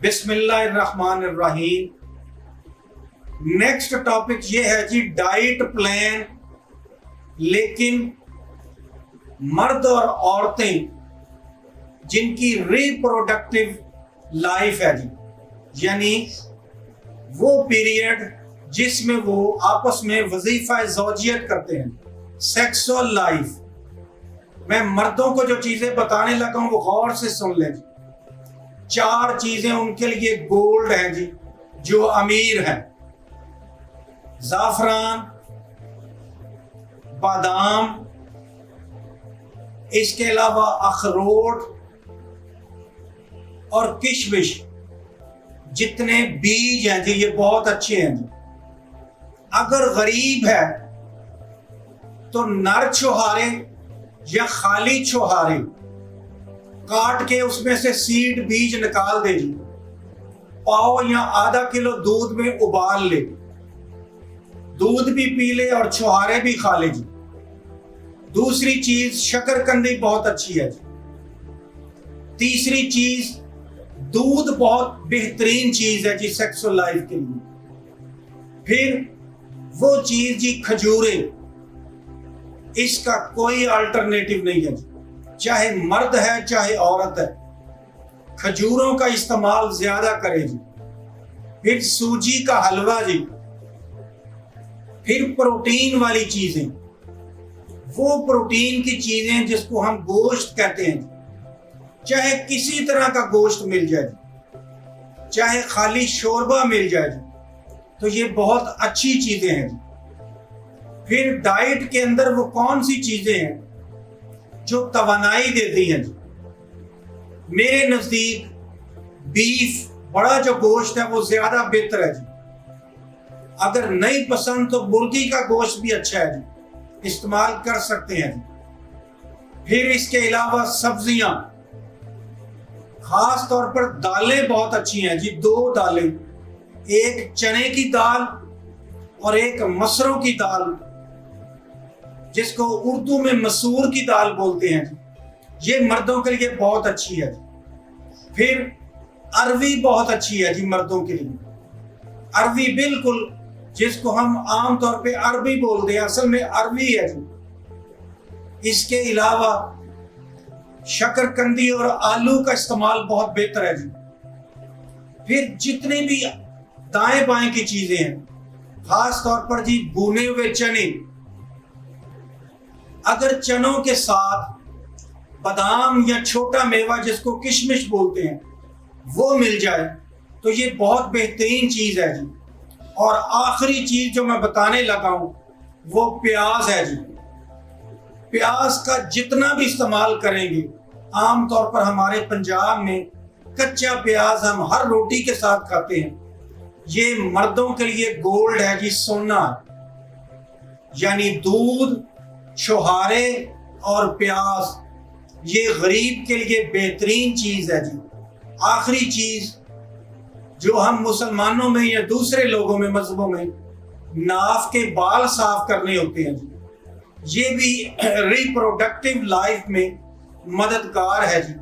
بسم اللہ الرحمن الرحیم۔ نیکسٹ ٹاپک یہ ہے جی ڈائٹ پلان، لیکن مرد اور عورتیں جن کی ریپروڈکٹیو لائف ہے جی، یعنی وہ پیریڈ جس میں وہ آپس میں وظیفہ زوجیت کرتے ہیں، سیکسول لائف۔ میں مردوں کو جو چیزیں بتانے لگا ہوں وہ غور سے سن لیں جی۔ 4 چیزیں ان کے لیے گولڈ ہیں جی، جو امیر ہیں: زعفران، بادام، اس کے علاوہ اخروٹ اور کشمش۔ جتنے بیج ہیں جی یہ بہت اچھے ہیں جی۔ اگر غریب ہے تو نر چھوہارے یا خالی چھوہارے کاٹ کے اس میں سے سیڈ بیج نکال دے جی، پاؤ یا آدھا کلو دودھ میں ابال لے، دودھ بھی پی لے اور چھوہارے بھی کھا لے جی۔ دوسری چیز شکرکندی بہت اچھی ہے جی۔ تیسری چیز دودھ بہت بہترین چیز ہے جی سیکسول لائف کے لیے۔ پھر وہ چیز جی کھجورے، اس کا کوئی الٹرنیٹو نہیں ہے جی، چاہے مرد ہے چاہے عورت ہے، کھجوروں کا استعمال زیادہ کرے جی۔ پھر سوجی کا حلوہ جی۔ پھر پروٹین والی چیزیں، وہ پروٹین کی چیزیں جس کو ہم گوشت کہتے ہیں، چاہے کسی طرح کا گوشت مل جائے جی، چاہے خالی شوربہ مل جائے جی، تو یہ بہت اچھی چیزیں ہیں جی۔ پھر ڈائٹ کے اندر وہ کون سی چیزیں ہیں جو توانائی دیتی ہیں جی؟ میرے نزدیک بیف، بڑا جو گوشت ہے وہ زیادہ بہتر ہے جی۔ اگر نہیں پسند تو مرغی کا گوشت بھی اچھا ہے جی، استعمال کر سکتے ہیں جی۔ پھر اس کے علاوہ سبزیاں، خاص طور پر دالیں بہت اچھی ہیں جی۔ 2 دالیں، ایک چنے کی دال اور ایک مسروں کی دال، جس کو اردو میں مسور کی دال بولتے ہیں، یہ مردوں کے لیے بہت اچھی ہے۔ پھر اروی بہت اچھی ہے جی مردوں کے لیے۔ اروی بالکل جس کو ہم عام طور پہ عربی بولتے ہیں، اصل میں اروی ہے جی۔ اس کے علاوہ شکرکندی اور آلو کا استعمال بہت بہتر ہے جی۔ پھر جتنے بھی دائیں بائیں کی چیزیں ہیں، خاص طور پر جی بھونے ہوئے چنے، اگر چنوں کے ساتھ بادام یا چھوٹا میوہ جس کو کشمش بولتے ہیں وہ مل جائے تو یہ بہت بہترین چیز ہے جی۔ اور آخری چیز جو میں بتانے لگا ہوں وہ پیاز ہے جی۔ پیاز کا جتنا بھی استعمال کریں گے، عام طور پر ہمارے پنجاب میں کچا پیاز ہم ہر روٹی کے ساتھ کھاتے ہیں، یہ مردوں کے لیے گولڈ ہے جی، سونا ہے۔ یعنی دودھ، چھوہارے اور پیاز، یہ غریب کے لیے بہترین چیز ہے جی۔ آخری چیز جو ہم مسلمانوں میں یا دوسرے لوگوں میں مذہبوں میں ناف کے بال صاف کرنے ہوتے ہیں جی، یہ بھی ریپروڈکٹیو لائف میں مددگار ہے جی۔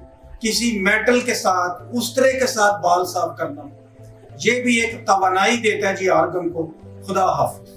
کسی میٹل کے ساتھ، استرے کے ساتھ بال صاف کرنا، یہ بھی ایک توانائی دیتا ہے جی آرگن کو۔ خدا حافظ۔